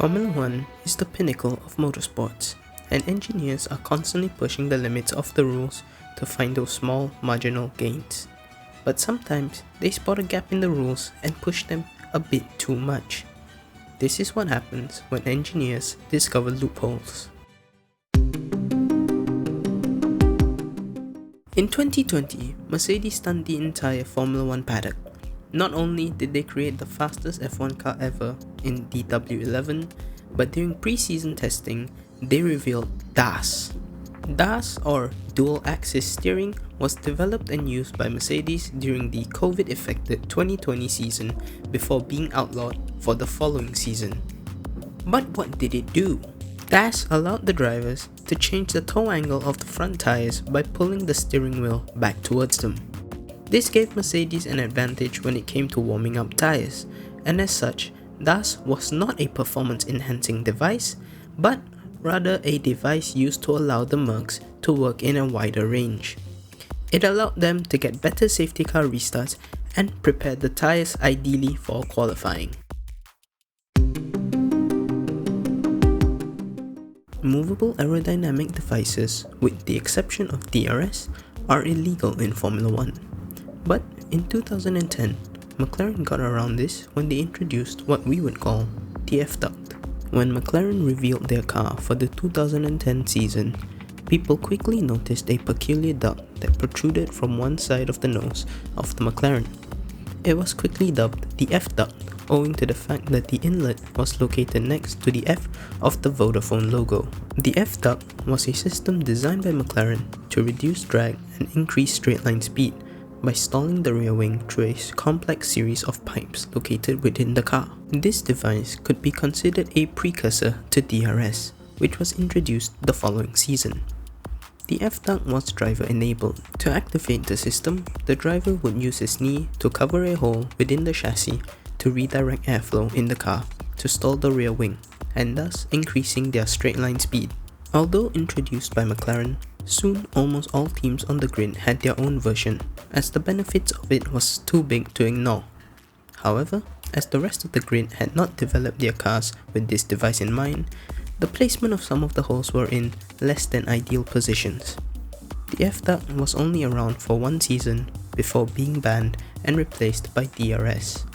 Formula 1 is the pinnacle of motorsports, and engineers are constantly pushing the limits of the rules to find those small, marginal gains. But sometimes they spot a gap in the rules and push them a bit too much. This is what happens when engineers discover loopholes. In 2020, Mercedes stunned the entire Formula 1 paddock. Not only did they create the fastest F1 car ever in the W11, but during pre-season testing, they revealed DAS. DAS, or Dual Axis Steering, was developed and used by Mercedes during the COVID-affected 2020 season before being outlawed for the following season. But what did it do? DAS allowed the drivers to change the toe angle of the front tires by pulling the steering wheel back towards them. This gave Mercedes an advantage when it came to warming up tires, and as such, DAS was not a performance-enhancing device, but rather a device used to allow the Mercs to work in a wider range. It allowed them to get better safety car restarts and prepared the tires ideally for qualifying. Movable aerodynamic devices, with the exception of DRS, are illegal in Formula 1. But in 2010, McLaren got around this when they introduced what we would call the F-Duct. When McLaren revealed their car for the 2010 season, people quickly noticed a peculiar duct that protruded from one side of the nose of the McLaren. It was quickly dubbed the F-Duct, owing to the fact that the inlet was located next to the F of the Vodafone logo. The F-Duct was a system designed by McLaren to reduce drag and increase straight-line speed by stalling the rear wing through a complex series of pipes located within the car. This device could be considered a precursor to DRS, which was introduced the following season. The F-Duct was driver-enabled. To activate the system, the driver would use his knee to cover a hole within the chassis to redirect airflow in the car to stall the rear wing, and thus increasing their straight-line speed. Although introduced by McLaren, soon almost all teams on the grid had their own version, as the benefits of it was too big to ignore. However, as the rest of the grid had not developed their cars with this device in mind, the placement of some of the holes were in less than ideal positions. The F-Duct was only around for one season before being banned and replaced by DRS.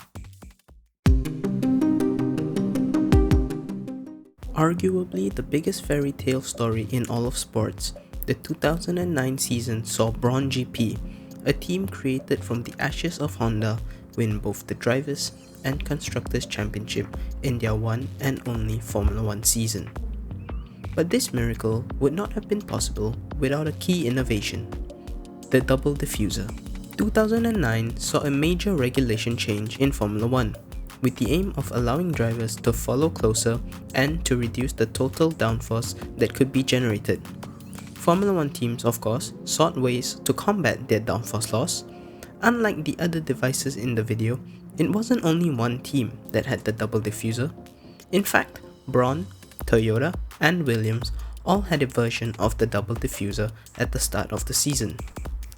Arguably the biggest fairy tale story in all of sports, the 2009 season saw Brawn GP, a team created from the ashes of Honda, win both the Drivers' and Constructors' Championship in their one and only Formula 1 season. But this miracle would not have been possible without a key innovation: the double diffuser. 2009 saw a major regulation change in Formula 1, with the aim of allowing drivers to follow closer and to reduce the total downforce that could be generated. Formula 1 teams, of course, sought ways to combat their downforce loss. Unlike the other devices in the video, it wasn't only one team that had the double diffuser. In fact, Brawn, Toyota, and Williams all had a version of the double diffuser at the start of the season.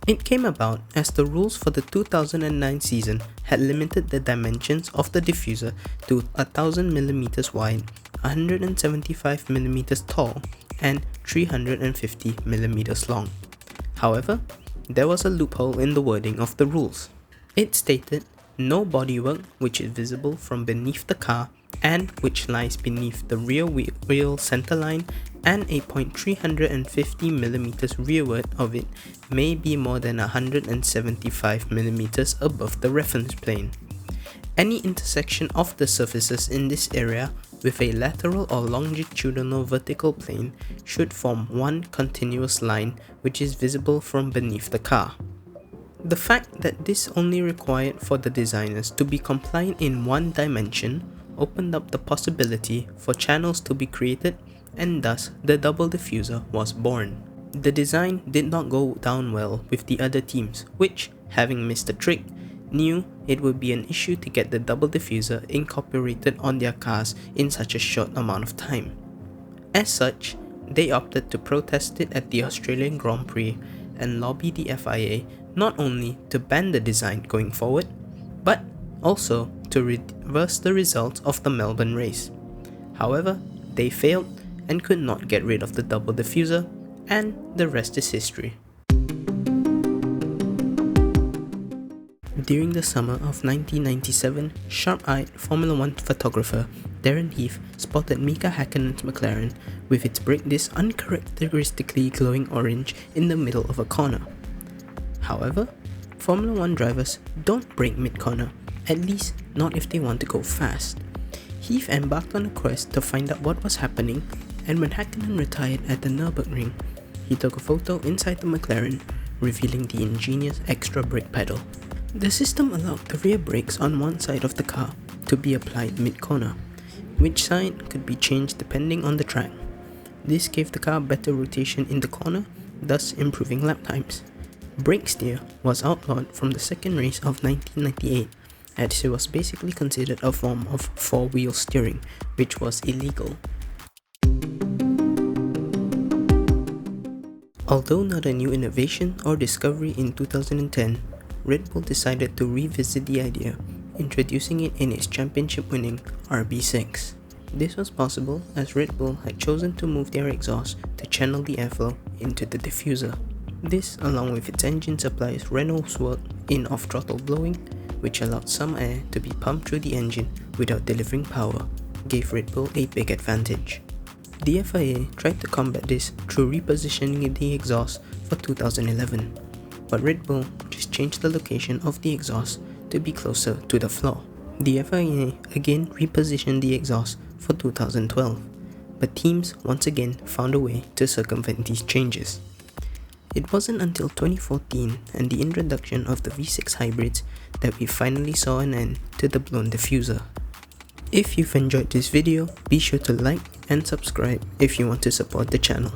It came about as the rules for the 2009 season had limited the dimensions of the diffuser to 1000mm wide, 175mm tall, and 350mm long. However, there was a loophole in the wording of the rules. It stated, no bodywork which is visible from beneath the car and which lies beneath the rear wheel centerline and a point 350mm rearward of it may be more than 175mm above the reference plane. Any intersection of the surfaces in this area with a lateral or longitudinal vertical plane should form one continuous line which is visible from beneath the car. The fact that this only required for the designers to be compliant in one dimension opened up the possibility for channels to be created, and thus the double diffuser was born. The design did not go down well with the other teams, which, having missed the trick, knew it would be an issue to get the double diffuser incorporated on their cars in such a short amount of time. As such, they opted to protest it at the Australian Grand Prix and lobby the FIA not only to ban the design going forward, but also to reverse the results of the Melbourne race. However, they failed and could not get rid of the double diffuser, and the rest is history. During the summer of 1997, sharp-eyed Formula 1 photographer Darren Heath spotted Mika Häkkinen's McLaren with its brake disc uncharacteristically glowing orange in the middle of a corner. However, Formula 1 drivers don't brake mid-corner, at least not if they want to go fast. Heath embarked on a quest to find out what was happening, and when Häkkinen retired at the Nürburgring, he took a photo inside the McLaren, revealing the ingenious extra brake pedal. The system allowed the rear brakes on one side of the car to be applied mid-corner, which side could be changed depending on the track. This gave the car better rotation in the corner, thus improving lap times. Brake steer was outlawed from the second race of 1998, as it was basically considered a form of four-wheel steering, which was illegal. Although not a new innovation or discovery in 2010, Red Bull decided to revisit the idea, introducing it in its championship-winning RB6. This was possible as Red Bull had chosen to move their exhaust to channel the airflow into the diffuser. This, along with its engine supplies Renault's work in off-throttle blowing, which allowed some air to be pumped through the engine without delivering power, gave Red Bull a big advantage. The FIA tried to combat this through repositioning the exhaust for 2011, but Red Bull just changed the location of the exhaust to be closer to the floor. The FIA again repositioned the exhaust for 2012, but teams once again found a way to circumvent these changes. It wasn't until 2014 and the introduction of the V6 hybrids that we finally saw an end to the blown diffuser. If you've enjoyed this video, be sure to like and subscribe if you want to support the channel.